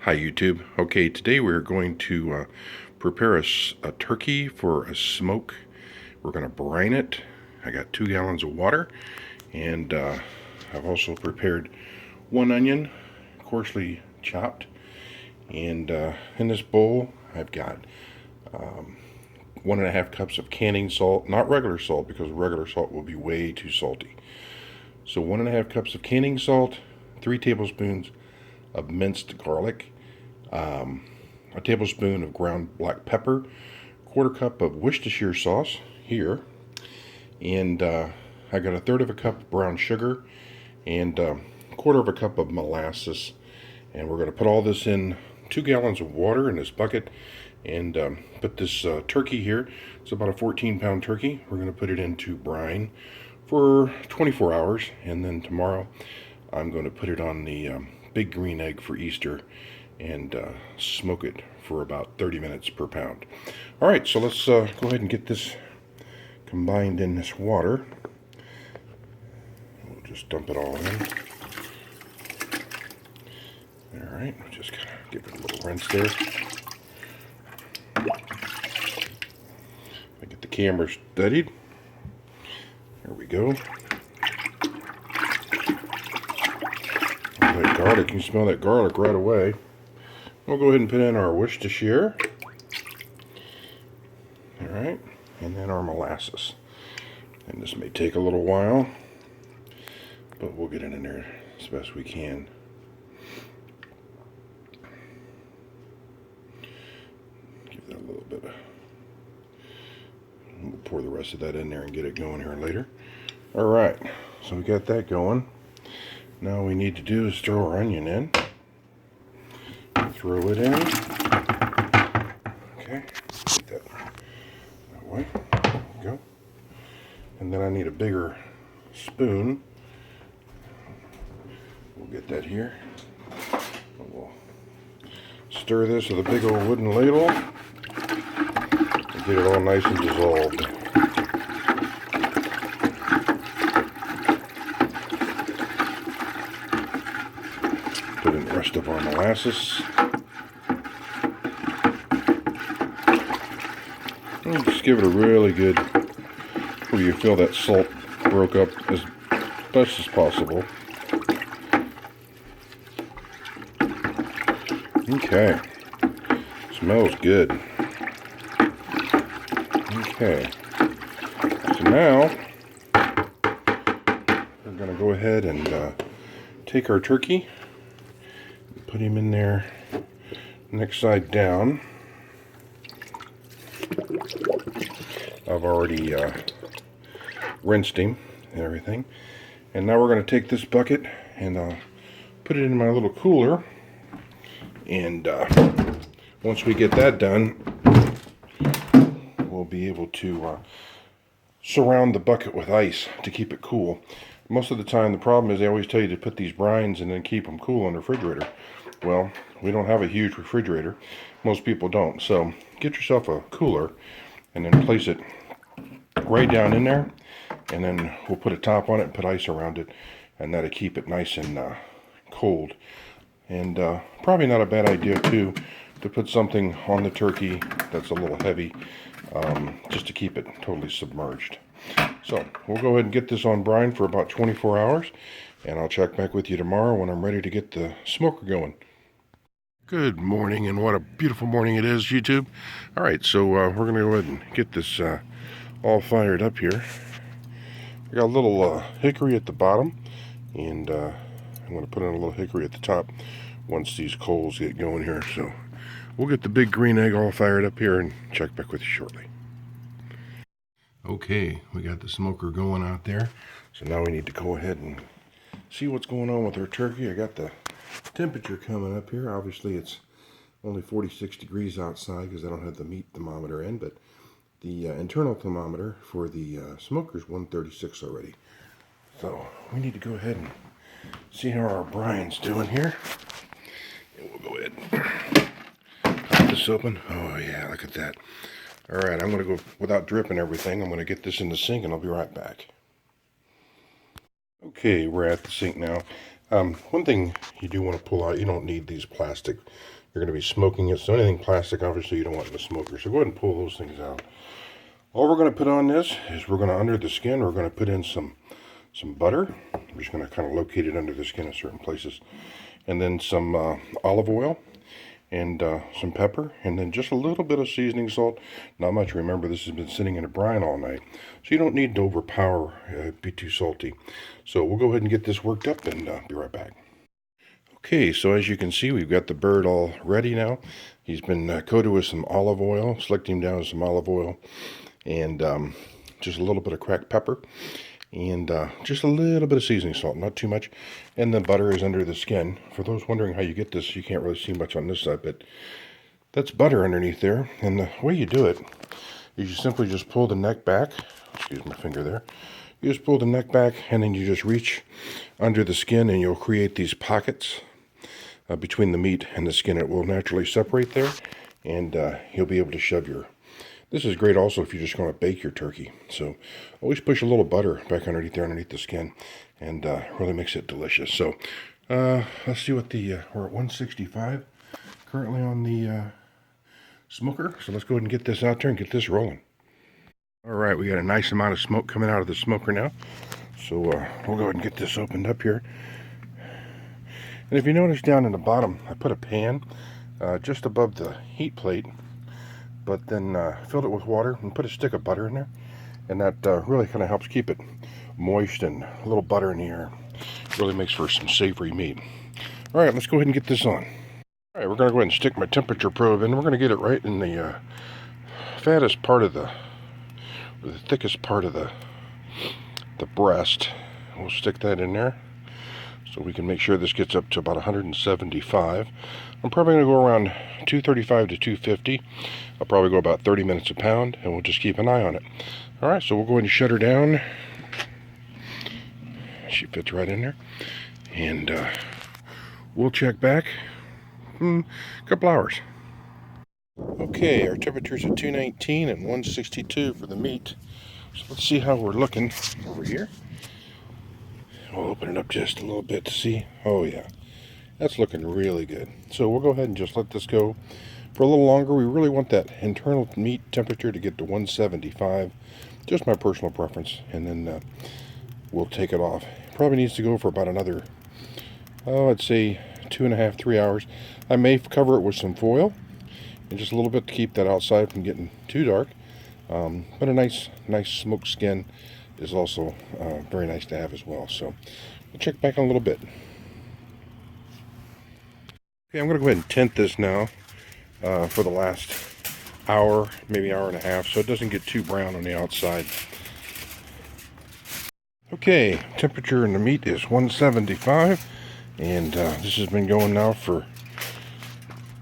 Hi YouTube. Okay, today we're going to prepare a turkey for a smoke. We're going to brine it. I got 2 gallons of water, and I've also prepared 1 onion, coarsely chopped. And in this bowl I've got 1.5 cups of canning salt, not regular salt because regular salt will be way too salty. So 1.5 cups of canning salt, 3 tablespoons of minced garlic, a tablespoon of ground black pepper, 1/4 cup of Worcestershire sauce here, and I got 1/3 cup of brown sugar, and 1/4 cup of molasses. And we're going to put all this in 2 gallons of water in this bucket, and put this turkey here. It's about a 14-pound turkey. We're going to put it into brine for 24 hours, and then tomorrow I'm going to put it on the big green egg for Easter and smoke it for about 30 minutes per pound. All right, so let's go ahead and get this combined in this water. We'll just dump it all in. All right, we'll just kind of give it a little rinse there. I get the camera steadied. There we go. That garlic, you can smell that garlic right away. We'll go ahead and put in our Worcestershire. All right, and then our molasses. And this may take a little while, but we'll get it in there as best we can. Give that a little bit of... We'll pour the rest of that in there and get it going here later. All right, so we got that going. Now all we need to do is throw our onion in. Throw it in. Okay, put that way. There we go. And then I need a bigger spoon. We'll get that here. And we'll stir this with a big old wooden ladle and get it all nice and dissolved. Put in the rest of our molasses. And just give it a really good, where you feel that salt broke up as best as possible. Okay, smells good. Okay, so now we're going to go ahead and take our turkey, put him in there next side down. I've already rinsed him and everything. And now we're going to take this bucket and put it in my little cooler. And once we get that done, we'll be able to surround the bucket with ice to keep it cool. Most of the time, the problem is they always tell you to put these brines and then keep them cool in the refrigerator. Well, we don't have a huge refrigerator. Most people don't. So get yourself a cooler and then place it right down in there, and then we'll put a top on it and put ice around it, and that'll keep it nice and cold. And probably not a bad idea too to put something on the turkey that's a little heavy, just to keep it totally submerged. So we'll go ahead and get this on brine for about 24 hours, and I'll check back with you tomorrow when I'm ready to get the smoker going. Good morning, and what a beautiful morning it is, YouTube. All right, so we're going to go ahead and get this all fired up here. I got a little hickory at the bottom, and I'm going to put in a little hickory at the top once these coals get going here. So we'll get the big green egg all fired up here and check back with you shortly. Okay, we got the smoker going out there. So now we need to go ahead and see what's going on with our turkey. I got the temperature coming up here. Obviously it's only 46 degrees outside because I don't have the meat thermometer in, but the internal thermometer for the smoker is 136 already. So we need to go ahead and see how our brine's doing here. And we'll go ahead and pop this open. Oh yeah, look at that. All right, I'm going to go, without dripping everything, I'm going to get this in the sink and I'll be right back. Okay, we're at the sink now. One thing you do want to pull out, you don't need these plastic. You're going to be smoking it, so anything plastic, obviously, you don't want in the smoker. So go ahead and pull those things out. All we're going to put on this is we're going to, under the skin, we're going to put in some butter. We're just going to kind of locate it under the skin in certain places. And then some olive oil and some pepper, and then just a little bit of seasoning salt. Not much. Remember, this has been sitting in a brine all night, so you don't need to overpower, be too salty. So we'll go ahead and get this worked up and be right back. Okay, so as you can see, we've got the bird all ready now. He's been coated with some olive oil, slicked him down with some olive oil, and just a little bit of cracked pepper, and just a little bit of seasoning salt, not too much. And the butter is under the skin. For those wondering how you get this, you can't really see much on this side, but that's butter underneath there. And the way you do it is you simply just pull the neck back. Excuse my finger there. You just pull the neck back, and then you just reach under the skin, and you'll create these pockets between the meat and the skin. It will naturally separate there, and you'll be able to shove your... This is great also if you're just going to bake your turkey. So always push a little butter back underneath there, underneath the skin, and really makes it delicious. So let's see what the... we're at 165 currently on the smoker. So let's go ahead and get this out there and get this rolling. All right, we got a nice amount of smoke coming out of the smoker now. So we'll go ahead and get this opened up here. And if you notice down in the bottom, I put a pan just above the heat plate, but then filled it with water and put a stick of butter in there. And that really kind of helps keep it moist, and a little butter in the air really makes for some savory meat. All right, let's go ahead and get this on. All right, we're going to go ahead and stick my temperature probe in. We're going to get it right in the fattest part of the thickest part of the breast. We'll stick that in there so we can make sure this gets up to about 175. I'm probably going to go around 235 to 250. I'll probably go about 30 minutes a pound, and we'll just keep an eye on it. All right, so we'll go ahead and shut her down. She fits right in there, and we'll check back in a couple hours. Okay, our temperature's at 219 and 162 for the meat. So let's see how we're looking over here. We'll open it up just a little bit to see. Oh yeah, that's looking really good. So we'll go ahead and just let this go for a little longer. We really want that internal meat temperature to get to 175. Just my personal preference. And then we'll take it off. Probably needs to go for about another, I'd say 2.5, 3 hours. I may cover it with some foil and just a little bit to keep that outside from getting too dark. But a nice smoked skin is also very nice to have as well. So we'll check back in a little bit. Okay, I'm going to go ahead and tint this now for the last hour, maybe hour and a half, so it doesn't get too brown on the outside. Okay, temperature in the meat is 175, and this has been going now for,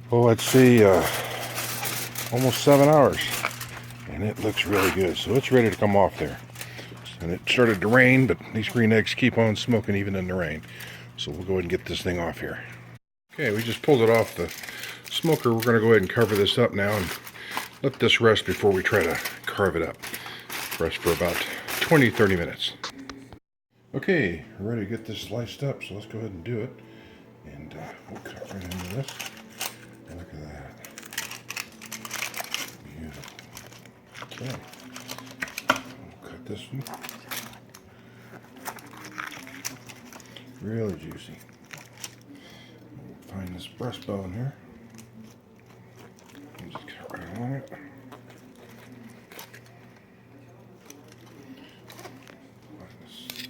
well, let's see, almost 7 hours. And it looks really good, so it's ready to come off there. And it started to rain, but these green eggs keep on smoking even in the rain. So we'll go ahead and get this thing off here. Okay, we just pulled it off the smoker. We're going to go ahead and cover this up now and let this rest before we try to carve it up. Rest for about 20-30 minutes. Okay, we're ready to get this sliced up, so let's go ahead and do it. And we'll cut right into this. And look at that. Beautiful. Okay. We'll cut this one. Really juicy. We'll find this breastbone here. And just cut right along it. Find this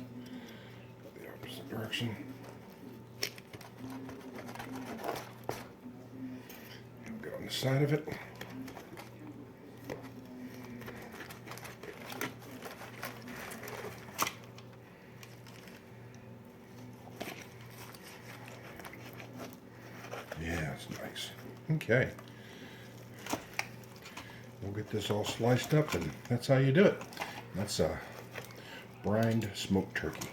the opposite direction. Get on the side of it. Yeah, it's nice. Okay. We'll get this all sliced up, and that's how you do it. That's a brined smoked turkey.